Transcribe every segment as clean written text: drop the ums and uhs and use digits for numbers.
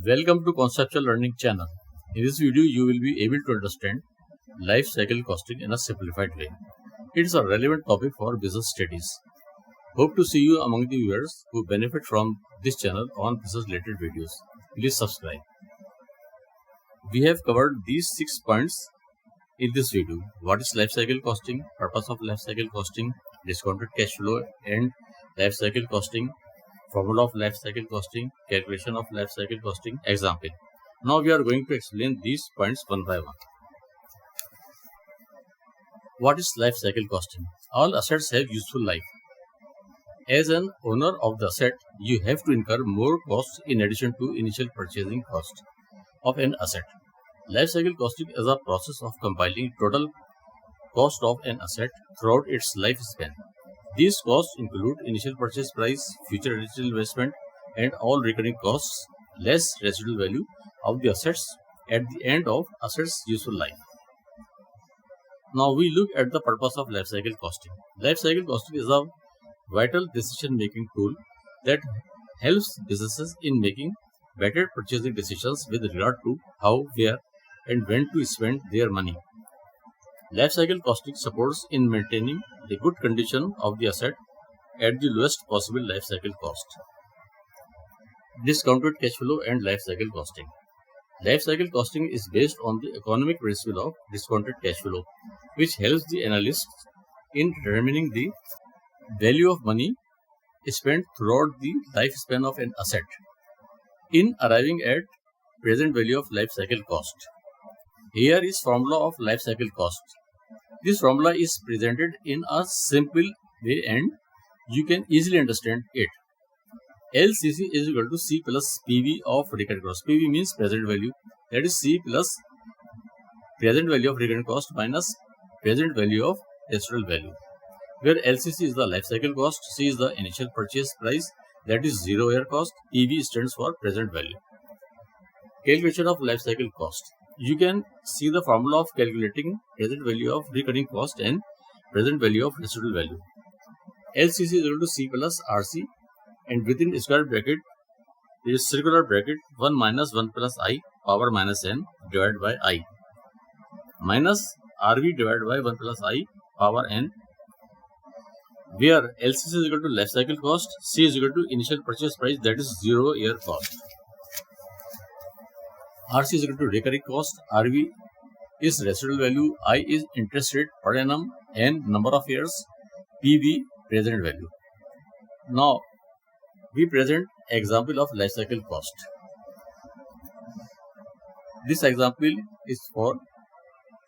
Welcome to Conceptual Learning channel. In this video, you will be able to understand life cycle costing in a simplified way. It is a relevant topic for business studies. Hope to see you among the viewers who benefit from this channel on business related videos. Please subscribe. We have covered these 6 points in this video. What is life cycle costing, purpose of life cycle costing, discounted cash flow and life cycle costing, formula of life cycle costing, calculation of life cycle costing, example. Now we are going to explain these points one by one. What is life cycle costing? All assets have useful life. As an owner of the asset, you have to incur more costs in addition to initial purchasing cost of an asset. Life cycle costing is a process of compiling total cost of an asset throughout its lifespan. These costs include initial purchase price, future residual investment, and all recurring costs less residual value of the assets at the end of asset's useful life. Now we look at the purpose of life cycle costing. Life cycle costing is a vital decision-making tool that helps businesses in making better purchasing decisions with regard to how, where, and when to spend their money. Life cycle costing supports in maintaining the good condition of the asset at the lowest possible life cycle cost. Discounted cash flow and life cycle costing. Life cycle costing is based on the economic principle of discounted cash flow, which helps the analysts in determining the value of money spent throughout the lifespan of an asset in arriving at present value of life cycle cost. Here is formula of life cycle cost. This formula is presented in a simple way and you can easily understand it. LCC is equal to C plus PV of recurrent cost. PV means present value, that is C plus present value of recurrent cost minus present value of residual value, where LCC is the life cycle cost, C is the initial purchase price, that is zero year cost, PV stands for present value. Calculation of life cycle cost. You can see the formula of calculating present value of recurring cost and present value of residual value. LCC is equal to C plus RC, and within square bracket there is circular bracket 1 minus 1 plus I power minus n divided by I minus RV divided by 1 plus I power n, where LCC is equal to life cycle cost, C is equal to initial purchase price, that is 0 year cost. RC is equal to recurring cost, RV is residual value, I is interest rate per annum, N number of years, PV present value. Now we present example of life cycle cost. This example is for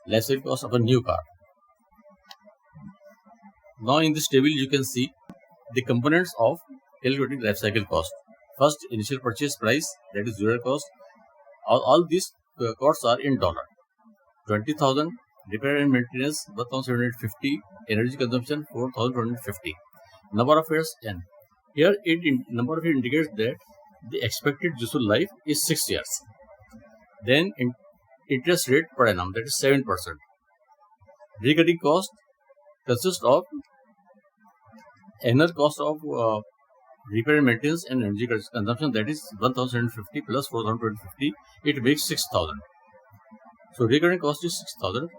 life cycle cost of a new car. Now in this table you can see the components of calculating life cycle cost. First, initial purchase price, that is zero cost. All these costs are in dollar. 20,000, repair and maintenance 1,750, energy consumption 4,250, number of years n. Here number of years indicates that the expected useful life is 6 years. Then interest rate per annum, that is 7%. Recurring cost consists of annual cost of repair and maintenance and energy consumption, that is 1,750 plus 4,250, it makes 6,000. So recurring cost is 6,000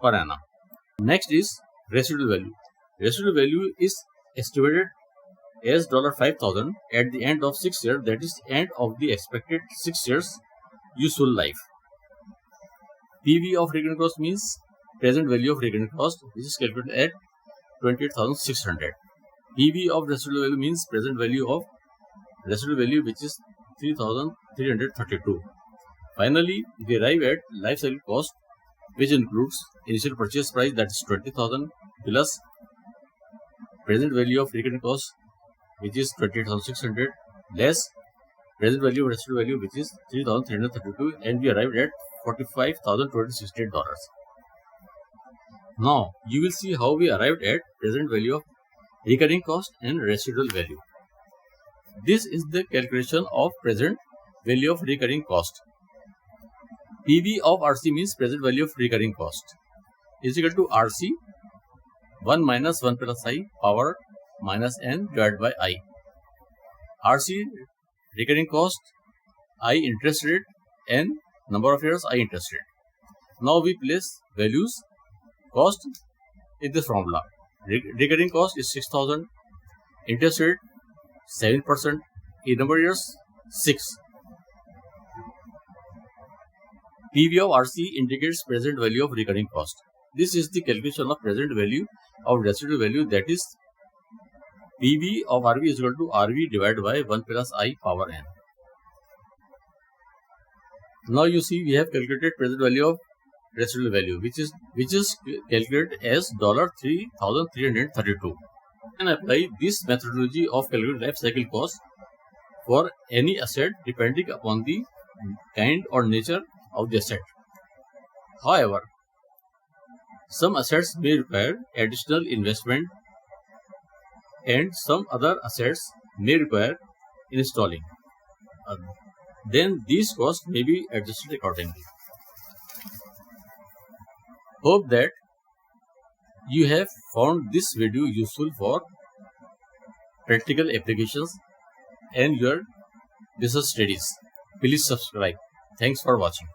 per annum. Next is residual value. Residual value is estimated as $5,000 at the end of 6 years, that is end of the expected 6 years useful life. PV of recurring cost means present value of recurring cost, which is calculated at 28,600. PV of residual value means present value of residual value, which is 3,332. Finally, we arrive at life cycle cost, which includes initial purchase price, that is 20,000 plus present value of recurring cost, which is 28,600 less present value of residual value, which is 3,332, and we arrived at $45,268. Now you will see how we arrived at present value of recurring cost and residual value. This is the calculation of present value of recurring cost. PV of RC means present value of recurring cost is equal to RC 1 minus 1 plus I power minus n divided by I. RC recurring cost I interest rate and number of years I interest rate. Now we place values cost in this formula. Recurring cost is 6,000, interest rate 7%, in number of years 6. PV of RC indicates present value of recurring cost. This is the calculation of present value of residual value, that is PV of RV is equal to RV divided by 1 plus I power n. Now you see we have calculated present value of residual value, which is calculated as $3,332. And apply this methodology of calculating life cycle cost for any asset depending upon the kind or nature of the asset. However, some assets may require additional investment and some other assets may require installing. Then these costs may be adjusted accordingly. Hope that you have found this video useful for practical applications and your business studies. Please subscribe. Thanks for watching.